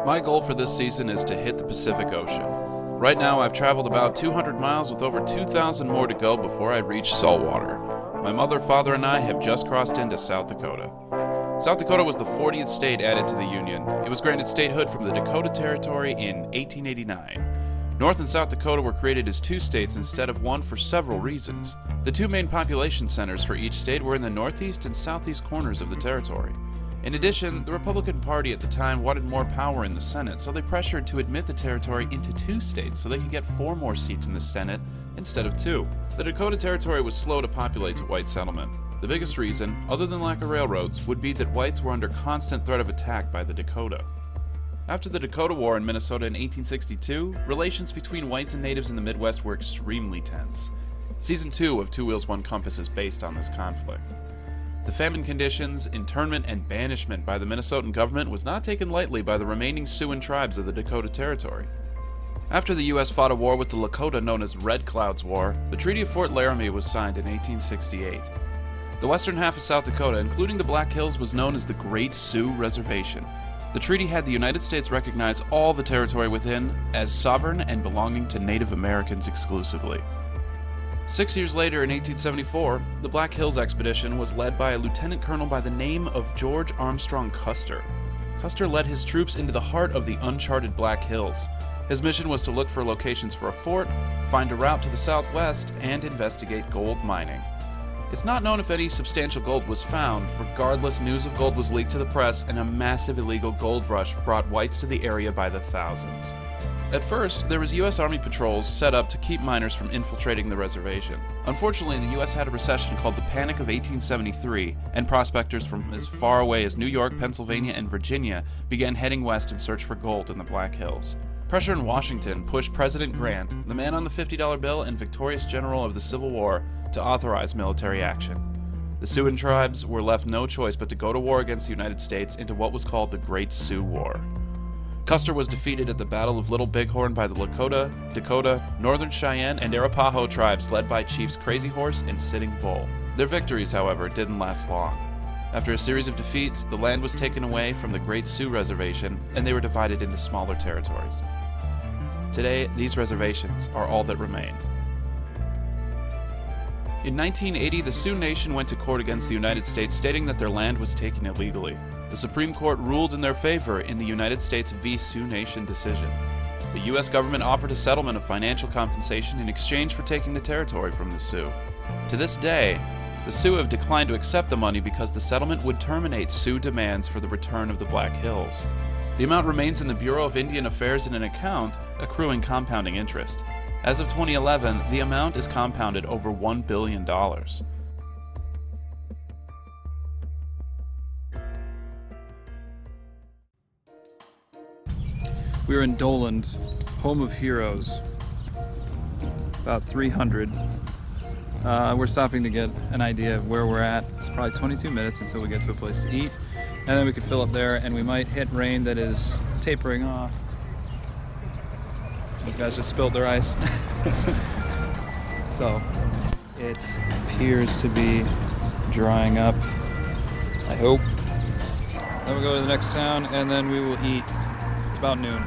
My goal for this season is to hit the Pacific Ocean. Right now, I've traveled about 200 miles with over 2,000 more to go before I reach saltwater. My mother, father, and I have just crossed into South Dakota. South Dakota was the 40th state added to the Union. It was granted statehood from the Dakota Territory in 1889. North and South Dakota were created as two states instead of one for several reasons. The two main population centers for each state were in the northeast and southeast corners of the territory. In addition, the Republican Party at the time wanted more power in the Senate, so they pressured to admit the territory into two states so they could get 4 more seats in the Senate instead of 2. The Dakota Territory was slow to populate to white settlement. The biggest reason, other than lack of railroads, would be that whites were under constant threat of attack by the Dakota. After the Dakota War in Minnesota in 1862, relations between whites and natives in the Midwest were extremely tense. Season 2 of Two Wheels, One Compass is based on this conflict. The famine conditions, internment, and banishment by the Minnesotan government was not taken lightly by the remaining Siouxan tribes of the Dakota Territory. After the U.S. fought a war with the Lakota known as Red Cloud's War, the Treaty of Fort Laramie was signed in 1868. The western half of South Dakota, including the Black Hills, was known as the Great Sioux Reservation. The treaty had the United States recognize all the territory within as sovereign and belonging to Native Americans exclusively. 6 years later, in 1874, the Black Hills expedition was led by a lieutenant colonel by the name of George Armstrong Custer. Custer led his troops into the heart of the uncharted Black Hills. His mission was to look for locations for a fort, find a route to the southwest, and investigate gold mining. It's not known if any substantial gold was found. Regardless, news of gold was leaked to the press, and a massive illegal gold rush brought whites to the area by the thousands. At first, there was U.S. Army patrols set up to keep miners from infiltrating the reservation. Unfortunately, the U.S. had a recession called the Panic of 1873, and prospectors from as far away as New York, Pennsylvania, and Virginia began heading west in search for gold in the Black Hills. Pressure in Washington pushed President Grant, the man on the $50 bill and victorious general of the Civil War, to authorize military action. The Siouxan tribes were left no choice but to go to war against the United States into what was called the Great Sioux War. Custer was defeated at the Battle of Little Bighorn by the Lakota, Dakota, Northern Cheyenne, and Arapaho tribes led by Chiefs Crazy Horse and Sitting Bull. Their victories, however, didn't last long. After a series of defeats, the land was taken away from the Great Sioux Reservation, and they were divided into smaller territories. Today, these reservations are all that remain. In 1980, the Sioux Nation went to court against the United States, stating that their land was taken illegally. The Supreme Court ruled in their favor in the United States v. Sioux Nation decision. The U.S. government offered a settlement of financial compensation in exchange for taking the territory from the Sioux. To this day, the Sioux have declined to accept the money because the settlement would terminate Sioux demands for the return of the Black Hills. The amount remains in the Bureau of Indian Affairs in an account, accruing compounding interest. As of 2011, the amount is compounded over $1 billion. We're in Doland, home of heroes, about 300. We're stopping to get an idea of where we're at. It's probably 22 minutes until we get to a place to eat, and then we could fill up there, and we might hit rain that is tapering off. These guys just spilled their ice. So it appears to be drying up, I hope. Then we'll go to the next town, and then we will eat. It's about noon.